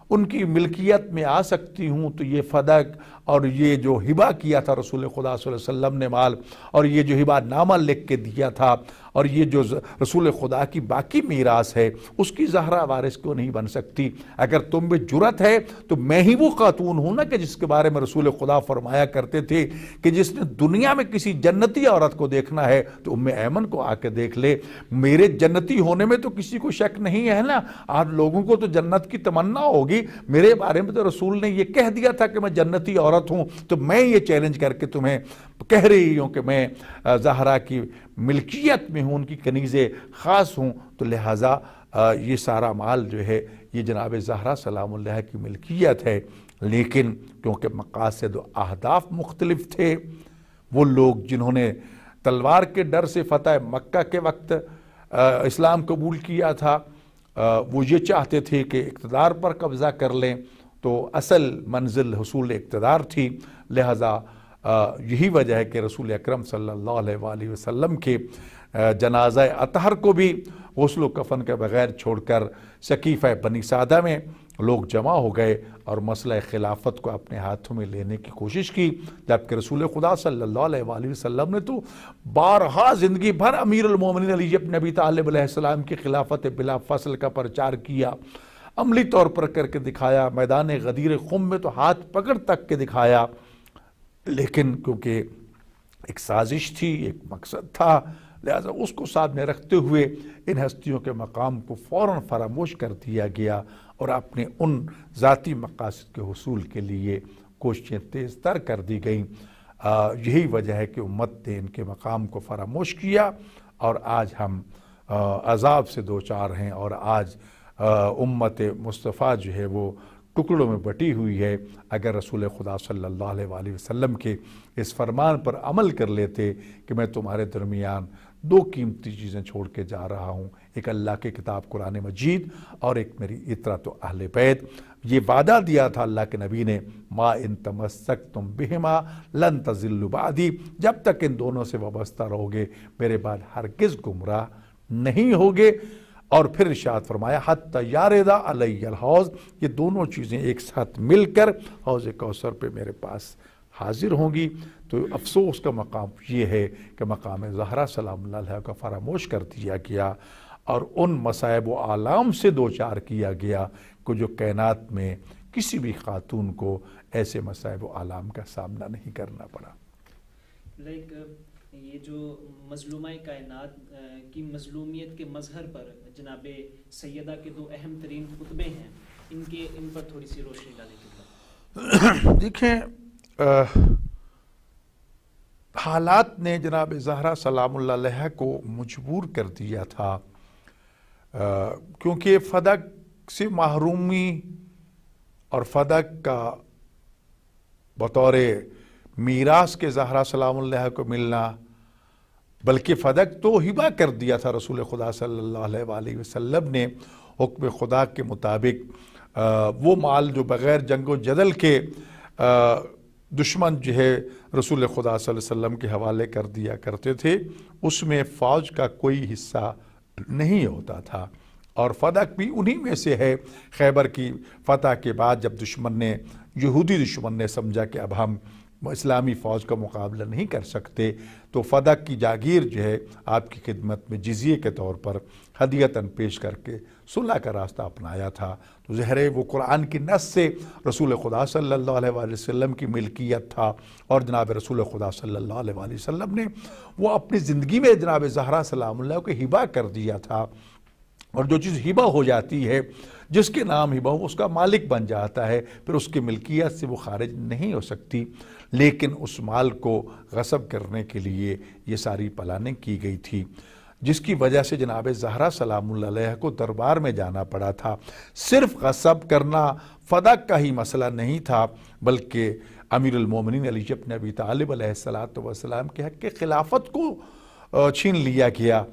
ان کی ملکیت میں آ سکتی ہوں تو یہ فدق اور یہ جو ہبہ کیا تھا رسول خدا صلی اللہ علیہ وسلم نے مال، اور یہ جو ہبہ نامہ لکھ کے دیا تھا، اور یہ جو رسول خدا کی باقی میراث ہے، اس کی زہرا وارث کیوں نہیں بن سکتی؟ اگر تم میں جرت ہے تو میں ہی وہ خاتون ہوں نا کہ جس کے بارے میں رسول خدا فرمایا کرتے تھے کہ جس نے دنیا میں کسی جنتی عورت کو دیکھنا ہے تو ام ایمن کو آ کے دیکھ لے۔ میرے جنتی ہونے میں تو کسی کو شک نہیں ہے نا، آپ لوگوں کو تو جنت کی تمنا ہوگی، میرے بارے میں تو رسول نے یہ کہہ دیا تھا کہ میں جنتی عورت ہوں، تو میں یہ چیلنج کر کے تمہیں کہہ رہی ہوں کہ میں زہرا کی ملکیت میں ہوں، ان کی کنیز خاص ہوں، تو لہٰذا یہ سارا مال جو ہے یہ جناب زہرا سلام اللہ کی ملکیت ہے۔ لیکن کیونکہ مقاصد و اہداف مختلف تھے، وہ لوگ جنہوں نے تلوار کے ڈر سے فتح مکہ کے وقت اسلام قبول کیا تھا، وہ یہ چاہتے تھے کہ اقتدار پر قبضہ کر لیں، تو اصل منزل حصول اقتدار تھی، لہذا یہی وجہ ہے کہ رسول اکرم صلی اللہ علیہ وآلہ وسلم کے جنازہ اطہر کو بھی غسل و کفن کے بغیر چھوڑ کر سقیفہ بنی سعدہ میں لوگ جمع ہو گئے اور مسئلہ خلافت کو اپنے ہاتھوں میں لینے کی کوشش کی، جبکہ رسول خدا صلی اللہ علیہ وآلہ وسلم نے تو بارہا زندگی بھر امیر المومنین علی بن ابی طالب علیہ السلام کی خلافت بلا فصل کا پرچار کیا، عملی طور پر کر کے دکھایا، میدان غدیر خم میں تو ہاتھ پکڑ تک کے دکھایا، لیکن کیونکہ ایک سازش تھی، ایک مقصد تھا، لہذا اس کو سامنے رکھتے ہوئے ان ہستیوں کے مقام کو فوراً فراموش کر دیا گیا اور اپنے ان ذاتی مقاصد کے حصول کے لیے کوششیں تیز تر کر دی گئیں۔ یہی وجہ ہے کہ امت نے ان کے مقام کو فراموش کیا اور آج ہم عذاب سے دوچار ہیں، اور آج امت مصطفیٰ جو ہے وہ ٹکڑوں میں بٹی ہوئی ہے۔ اگر رسول خدا صلی اللہ علیہ وآلہ وسلم کے اس فرمان پر عمل کر لیتے کہ میں تمہارے درمیان دو قیمتی چیزیں چھوڑ کے جا رہا ہوں، ایک اللہ کی کتاب قرآن مجید اور ایک میری اطرت و اہل بیت، یہ وعدہ دیا تھا اللہ کے نبی نے، ما ان تمسکتم بہما لن تضلوا بعدی، جب تک ان دونوں سے وابستہ رہو گے میرے بعد ہرگز گمراہ نہیں ہوگے۔ اور پھر ارشاد فرمایا حتی یاردا علی الحوض، یہ دونوں چیزیں ایک ساتھ مل کر حوض کوثر پہ میرے پاس حاضر ہوں گی۔ تو افسوس کا مقام یہ ہے کہ مقام زہرا سلام اللہ علیہ کا فراموش کر دیا گیا اور ان مصائب و آلام سے دوچار کیا گیا کہ جو کائنات میں کسی بھی خاتون کو ایسے مصائب و آلام کا سامنا نہیں کرنا پڑا۔ یہ جو مظلومہ کائنات کی مظلومیت کے مظہر پر جناب سیدہ کے دو اہم ترین خطبے ہیں، ان پر تھوڑی سی روشنی ڈالیں۔ دیکھیں، حالات نے جناب زہرا سلام اللہ علیہ کو مجبور کر دیا تھا، کیونکہ فدق سے محرومی اور فدق کا بطور میراث کے زہرا سلام اللہ کو ملنا، بلکہ فدق تو ہبہ کر دیا تھا رسول خدا صلی اللہ علیہ وآلہ وسلم نے حکم خدا کے مطابق۔ وہ مال جو بغیر جنگ و جدل کے دشمن جو ہے رسول خدا صلی اللہ علیہ وسلم کے حوالے کر دیا کرتے تھے، اس میں فوج کا کوئی حصہ نہیں ہوتا تھا، اور فدق بھی انہی میں سے ہے۔ خیبر کی فتح کے بعد جب یہودی دشمن نے سمجھا کہ اب ہم اسلامی فوج کا مقابلہ نہیں کر سکتے، تو فدق کی جاگیر جو ہے آپ کی خدمت میں جزیے کے طور پر ہدیتاً پیش کر کے صلح کا راستہ اپنایا تھا۔ تو ظاہر ہے وہ قرآن کی نص سے رسول خدا صلی اللہ علیہ وآلہ وسلم کی ملکیت تھا، اور جناب رسول خدا صلی اللہ علیہ وآلہ وسلم نے وہ اپنی زندگی میں جناب زہرا سلام اللہ کو ہبہ کر دیا تھا، اور جو چیز ہبہ ہو جاتی ہے، جس کے نام ہبہ ہو اس کا مالک بن جاتا ہے، پھر اس کی ملکیت سے وہ خارج نہیں ہو سکتی۔ لیکن اس مال کو غصب کرنے کے لیے یہ ساری پلاننگ کی گئی تھی، جس کی وجہ سے جناب زہرا سلام اللہ علیہ کو دربار میں جانا پڑا تھا۔ صرف غصب کرنا فدق کا ہی مسئلہ نہیں تھا، بلکہ امیر المومنین علی بن ابی طالب علیہ السلام کے حق کے خلافت کو چھین لیا گیا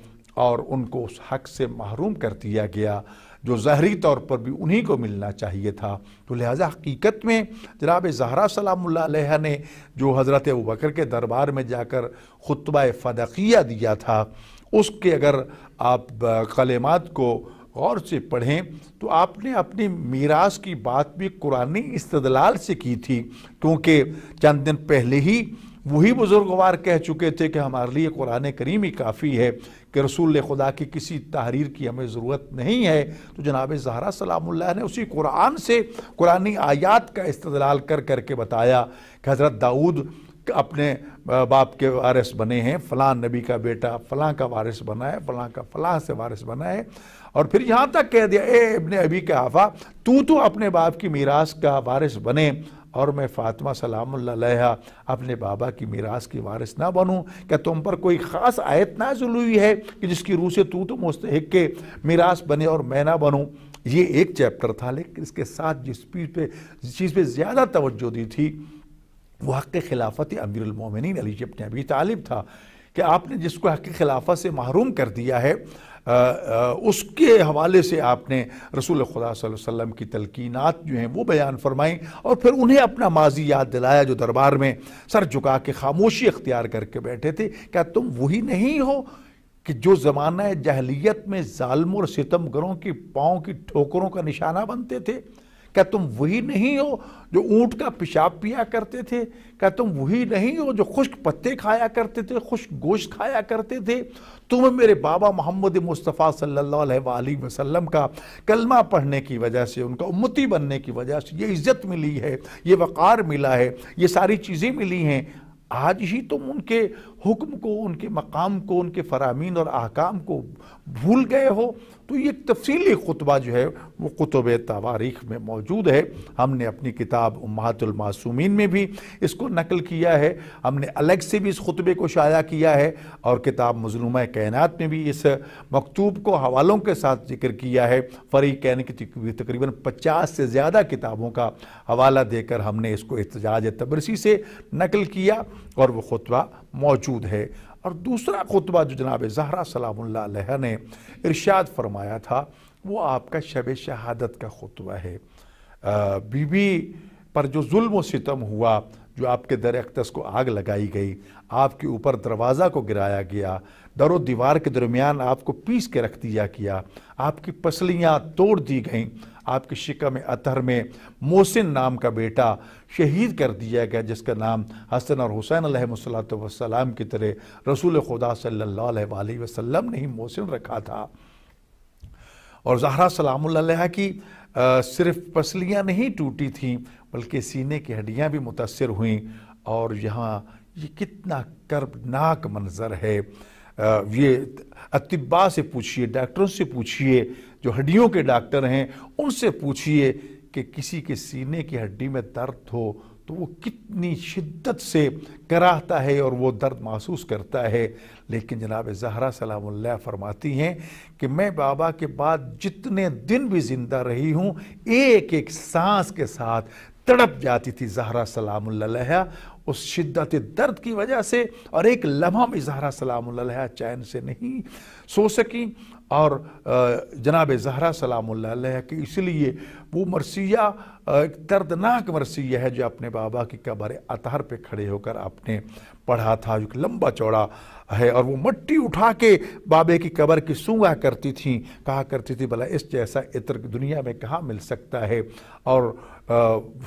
اور ان کو اس حق سے محروم کر دیا گیا جو ظاہری طور پر بھی انہی کو ملنا چاہیے تھا۔ تو لہٰذا حقیقت میں جناب زہرا سلام اللہ علیہ نے جو حضرت ابوبکر کے دربار میں جا کر خطبہ فدقیہ دیا تھا، اس کے اگر آپ کلمات کو غور سے پڑھیں تو آپ نے اپنی میراث کی بات بھی قرآنی استدلال سے کی تھی، کیونکہ چند دن پہلے ہی وہی بزرگوار کہہ چکے تھے کہ ہمارے لیے قرآن کریم ہی کافی ہے، کہ رسول خدا کی کسی تحریر کی ہمیں ضرورت نہیں ہے۔ تو جناب زہرا سلام اللہ نے اسی قرآن سے قرآنی آیات کا استدلال کر کے بتایا کہ حضرت داؤد اپنے باپ کے وارث بنے ہیں، فلاں نبی کا بیٹا فلاں کا وارث بنا ہے، فلاں کا فلاں سے وارث بنا ہے، اور پھر یہاں تک کہہ دیا اے ابن ابی قحافہ تو اپنے باپ کی میراث کا وارث بنے اور میں فاطمہ سلام اللہ علیہا اپنے بابا کی میراث کی وارث نہ بنوں۔ کیا تم پر کوئی خاص آیت نازل ہوئی ہے کہ جس کی روح سے تو مستحق کے میراث بنے اور میں نہ بنوں؟ یہ ایک چیپٹر تھا، لیکن اس کے ساتھ جس چیز پہ زیادہ توجہ دی تھی وہ حق خلافت امیر المومنین علی بن ابی طالب تھا، کہ آپ نے جس کو حق خلافت سے محروم کر دیا ہے اس کے حوالے سے آپ نے رسول خدا صلی اللہ علیہ وسلم کی تلقینات جو ہیں وہ بیان فرمائیں، اور پھر انہیں اپنا ماضی یاد دلایا جو دربار میں سر جھکا کے خاموشی اختیار کر کے بیٹھے تھے۔ کیا تم وہی نہیں ہو کہ جو زمانہ جاہلیت میں ظالموں اور ستم گروں کی پاؤں کی ٹھوکروں کا نشانہ بنتے تھے؟ کیا تم وہی نہیں ہو جو اونٹ کا پیشاب پیا کرتے تھے؟ کیا تم وہی نہیں ہو جو خشک پتے کھایا کرتے تھے، خشک گوشت کھایا کرتے تھے؟ تمہیں میرے بابا محمد مصطفیٰ صلی اللہ علیہ وآلہ وسلم کا کلمہ پڑھنے کی وجہ سے، ان کا امتی بننے کی وجہ سے یہ عزت ملی ہے، یہ وقار ملا ہے، یہ ساری چیزیں ملی ہیں۔ آج ہی تم ان کے حکم کو، ان کے مقام کو، ان کے فرامین اور احکام کو بھول گئے ہو۔ تو یہ تفصیلی خطبہ جو ہے وہ کتب تواریخ میں موجود ہے۔ ہم نے اپنی کتاب امہات المعصومین میں بھی اس کو نقل کیا ہے، ہم نے الگ سے بھی اس خطبے کو شائع کیا ہے، اور کتاب مظلومہ کائنات میں بھی اس مکتوب کو حوالوں کے ساتھ ذکر کیا ہے۔ فریقین کی تقریباً 50 سے زیادہ کتابوں کا حوالہ دے کر ہم نے اس کو احتجاج تبرسی سے نقل کیا، اور وہ خطبہ موجود ہے۔ اور دوسرا خطبہ جو جناب زہرا سلام اللہ علیہ نے ارشاد فرمایا تھا وہ آپ کا شب شہادت کا خطبہ ہے۔ بی بی پر جو ظلم و ستم ہوا، جو آپ کے در اقدس کو آگ لگائی گئی، آپ کے اوپر دروازہ کو گرایا گیا، در و دیوار کے درمیان آپ کو پیس کے رکھ دیا گیا، آپ کی پسلیاں توڑ دی گئیں، آپ کی شکم اطہر میں محسن نام کا بیٹا شہید کر دیا گیا، جس کا نام حسن اور حسین علیہ السلام کی طرح رسول خدا صلی اللہ علیہ وآلہ وسلم نے ہی محسن رکھا تھا۔ اور زہرا سلام اللہ علیہ کی صرف پسلیاں نہیں ٹوٹی تھیں بلکہ سینے کی ہڈیاں بھی متاثر ہوئیں، اور یہاں یہ کتنا کربناک منظر ہے۔ یہ اطباء سے پوچھئے، ڈاکٹروں سے پوچھئے، جو ہڈیوں کے ڈاکٹر ہیں ان سے پوچھئے کہ کسی کے سینے کی ہڈی میں درد ہو تو وہ کتنی شدت سے کراہتا ہے اور وہ درد محسوس کرتا ہے، لیکن جناب زہرا سلام اللہ فرماتی ہیں کہ میں بابا کے بعد جتنے دن بھی زندہ رہی ہوں ایک ایک سانس کے ساتھ تڑپ جاتی تھی زہرا سلام اللہ علیہ اس شدت درد کی وجہ سے، اور ایک لمحہ بھی زہرا سلام اللہ علیہ چین سے نہیں سو سکیں۔ اور جناب زہرا سلام اللہ علیہ کی اس لیے وہ مرثیہ ایک دردناک مرثیہ ہے جو اپنے بابا کی قبر اطہر پہ کھڑے ہو کر آپ نے پڑھا تھا، جو لمبا چوڑا ہے، اور وہ مٹی اٹھا کے بابے کی قبر کی سونگا کرتی تھیں، کہا کرتی تھی بھلا اس جیسا عطر دنیا میں کہاں مل سکتا ہے۔ اور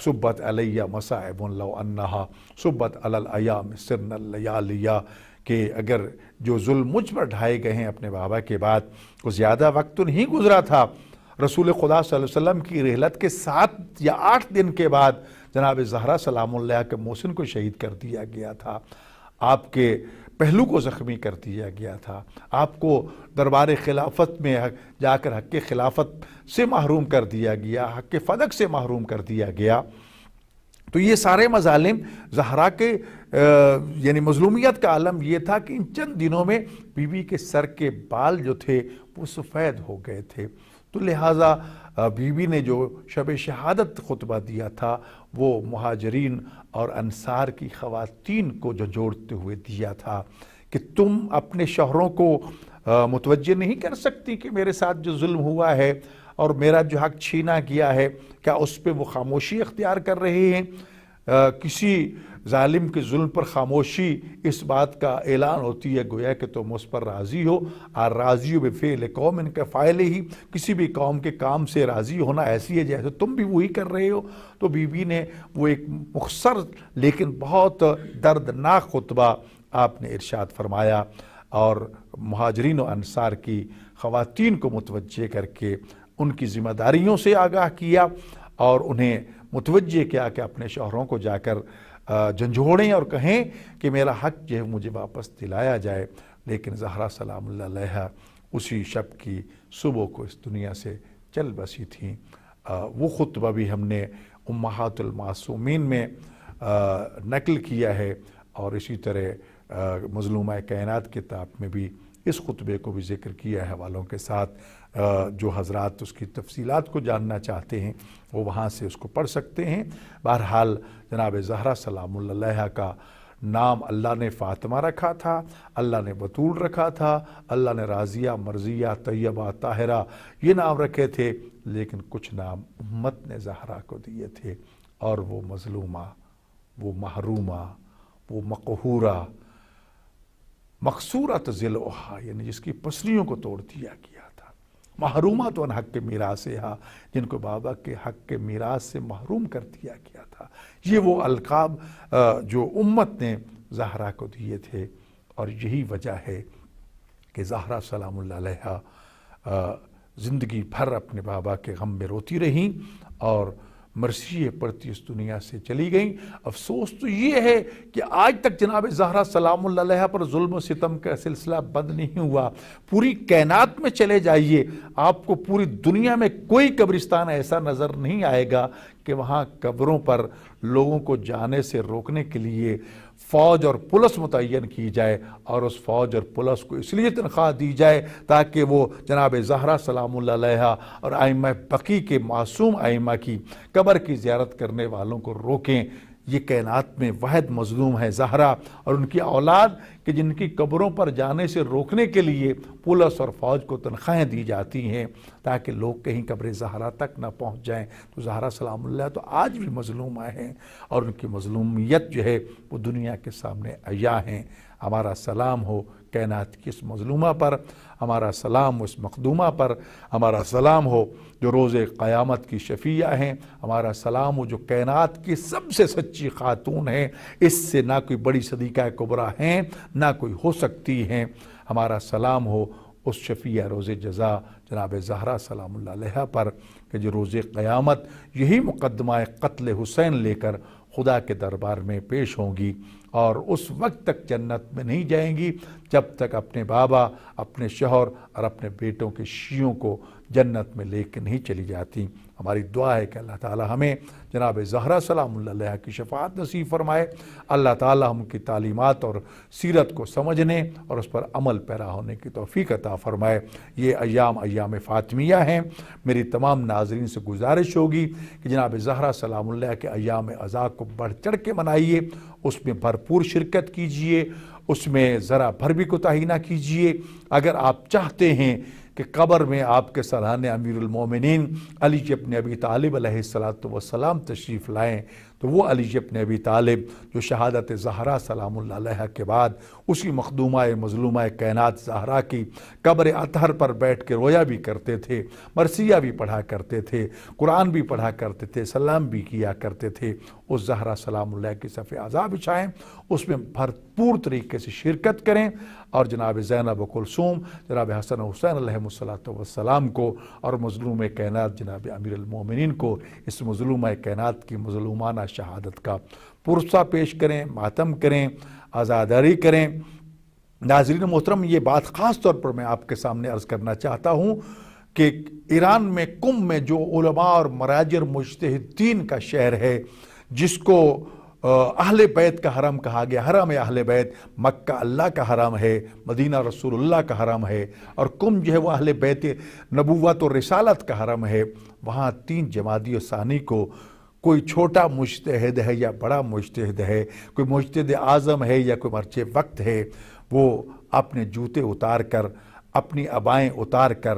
صبت علیہ مصائب لو انہا صبت علی الایام سرن اللیالیہ، کہ اگر جو ظلم مجھ پر ڈھائے گئے ہیں اپنے بابا کے بعد، وہ زیادہ وقت تو نہیں گزرا تھا۔ رسول خدا صلی اللہ علیہ وسلم کی رحلت کے 7 یا 8 دن کے بعد جناب زہرا سلام اللہ کے محسن کو شہید کر دیا گیا تھا، آپ کے پہلو کو زخمی کر دیا گیا تھا، آپ کو دربار خلافت میں جا کر حق خلافت سے محروم کر دیا گیا، حق فدق سے محروم کر دیا گیا۔ تو یہ سارے مظالم زہرا کے یعنی مظلومیت کا عالم یہ تھا کہ ان چند دنوں میں بی بی کے سر کے بال جو تھے وہ سفید ہو گئے تھے، تو لہٰذا بی بی نے جو شب شہادت خطبہ دیا تھا وہ مہاجرین اور انصار کی خواتین کو جھنجھوڑتے ہوئے دیا تھا کہ تم اپنے شوہروں کو متوجہ نہیں کر سکتی کہ میرے ساتھ جو ظلم ہوا ہے اور میرا جو حق چھینا گیا ہے، کیا اس پہ وہ خاموشی اختیار کر رہے ہیں؟ کسی ظالم کے ظلم پر خاموشی اس بات کا اعلان ہوتی ہے گویا کہ تم اس پر راضی ہو، اور راضی بفعل قوم ان کا فائل ہی، کسی بھی قوم کے کام سے راضی ہونا ایسی ہے جیسے تم بھی وہی کر رہے ہو۔ تو بی بی نے وہ ایک مختصر لیکن بہت دردناک خطبہ آپ نے ارشاد فرمایا، اور مہاجرین و انصار کی خواتین کو متوجہ کر کے ان کی ذمہ داریوں سے آگاہ کیا، اور انہیں متوجہ کیا کہ اپنے شوہروں کو جا کر جھنجھوڑیں اور کہیں کہ میرا حق جو ہے مجھے واپس دلایا جائے۔ لیکن زہرا سلام اللہ علیہا اسی شب کی صبح کو اس دنیا سے چل بسی تھیں۔ وہ خطبہ بھی ہم نے امہات المعصومین میں نقل کیا ہے، اور اسی طرح مظلومہ کائنات کتاب میں بھی اس خطبے کو بھی ذکر کیا ہے حوالوں کے ساتھ۔ جو حضرات اس کی تفصیلات کو جاننا چاہتے ہیں وہ وہاں سے اس کو پڑھ سکتے ہیں۔ بہرحال جناب زہرا سلام اللہ علیہا کا نام اللہ نے فاطمہ رکھا تھا، اللہ نے بطول رکھا تھا، اللہ نے راضیہ، مرضیہ، طیبہ، طاہرہ یہ نام رکھے تھے، لیکن کچھ نام امت نے زہرا کو دیے تھے، اور وہ مظلومہ، وہ محرومہ، وہ مقہورہ، مقصورۃ ضلعها، یعنی جس کی پسلیوں کو توڑ دیا گیا تھا، محرومہ تو ان حق کے میراثہا، جن کو بابا کے حق کے میراث سے محروم کر دیا گیا تھا۔ یہ وہ القاب جو امت نے زہرا کو دیے تھے، اور یہی وجہ ہے کہ زہرا سلام اللہ علیہا زندگی بھر اپنے بابا کے غم میں روتی رہیں اور مرثیے پڑھتی اس دنیا سے چلی گئیں۔ افسوس تو یہ ہے کہ آج تک جناب زہرا سلام اللہ علیہ پر ظلم و ستم کا سلسلہ بند نہیں ہوا۔ پوری کائنات میں چلے جائیے، آپ کو پوری دنیا میں کوئی قبرستان ایسا نظر نہیں آئے گا کہ وہاں قبروں پر لوگوں کو جانے سے روکنے کے لیے فوج اور پولیس متعین کی جائے، اور اس فوج اور پولیس کو اس لیے تنخواہ دی جائے تاکہ وہ جناب زہرا سلام اللہ علیہ اور ائمہ بقی کے معصوم ائمہ کی قبر کی زیارت کرنے والوں کو روکیں۔ یہ کائنات میں واحد مظلوم ہے زہرا اور ان کی اولاد کہ جن کی قبروں پر جانے سے روکنے کے لیے پولیس اور فوج کو تنخواہیں دی جاتی ہیں تاکہ لوگ کہیں قبر زہرا تک نہ پہنچ جائیں۔ تو زہرا سلام اللہ تو آج بھی مظلومہ ہیں، اور ان کی مظلومیت جو ہے وہ دنیا کے سامنے عیاں ہیں۔ ہمارا سلام ہو کائنات کی اس مظلومہ پر، ہمارا سلام اس مخدومہ پر، ہمارا سلام ہو جو روز قیامت کی شفیعہ ہیں، ہمارا سلام ہو جو کائنات کی سب سے سچی خاتون ہیں، اس سے نہ کوئی بڑی صدیقہ کبریٰ ہیں نہ کوئی ہو سکتی ہیں۔ ہمارا سلام ہو اس شفیع روز جزا جناب زہرا سلام اللہ علیہ پر کہ جو روز قیامت یہی مقدمہ قتل حسین لے کر خدا کے دربار میں پیش ہوں گی، اور اس وقت تک جنت میں نہیں جائیں گی جب تک اپنے بابا، اپنے شوہر اور اپنے بیٹوں کے شیعوں کو جنت میں لے کے نہیں چلی جاتی۔ ہماری دعا ہے کہ اللہ تعالی ہمیں جناب زہرا سلام اللہ علیہ کی شفاعت نصیب فرمائے۔ اللہ تعالی ہم کی تعلیمات اور سیرت کو سمجھنے اور اس پر عمل پیرا ہونے کی توفیق عطا فرمائے۔ یہ ایام فاطمیہ ہیں۔ میری تمام ناظرین سے گزارش ہوگی کہ جناب زہرا سلام اللہ کے ایام عزا کو بڑھ چڑھ کے منائیے، اس میں بھرپور شرکت کیجئے، اس میں ذرا بھر بھی کوتاہی نہ کیجئے۔ اگر آپ چاہتے ہیں کہ قبر میں آپ کے سرحانے امیر المومنین علی ابن ابی طالب علیہ السلام تشریف لائیں، تو وہ علی ابن ابی طالب جو شہادت زہرا سلام اللہ علیہ کے بعد اسی مخدومہ مظلومہ کائنات زہرا کی قبر اطہر پر بیٹھ کے رویا بھی کرتے تھے، مرثیہ بھی پڑھا کرتے تھے، قرآن بھی پڑھا کرتے تھے، سلام بھی کیا کرتے تھے، اس زہرا سلام اللہ کی صف عزا بچھائیں، اس میں بھرپور طریقے سے شرکت کریں، اور جناب زینب و کلثوم، جناب حسن و حسین علیہ السلام کو اور مظلوم کائنات جناب امیر المومنین کو اس مظلومہ کائنات کی مظلومانہ شہادت کا پرسہ پیش کریں، ماتم کریں، عزاداری کریں۔ ناظرین محترم، یہ بات خاص طور پر میں آپ کے سامنے عرض کرنا چاہتا ہوں کہ ایران میں قم میں جو علماء اور مراجع مجتہدین کا شہر ہے، جس کو اہل بیت کا حرم کہا گیا، حرم اہل بیت، مکہ اللہ کا حرم ہے، مدینہ رسول اللہ کا حرم ہے، اور قم جو ہے وہ اہل بیت نبوت و رسالت کا حرم ہے۔ وہاں 3 جمادی ثانی کو کوئی چھوٹا مجتہد ہے یا بڑا مجتہد ہے، کوئی مجتہد اعظم ہے یا کوئی مرچے وقت ہے، وہ اپنے جوتے اتار کر، اپنی عبائیں اتار کر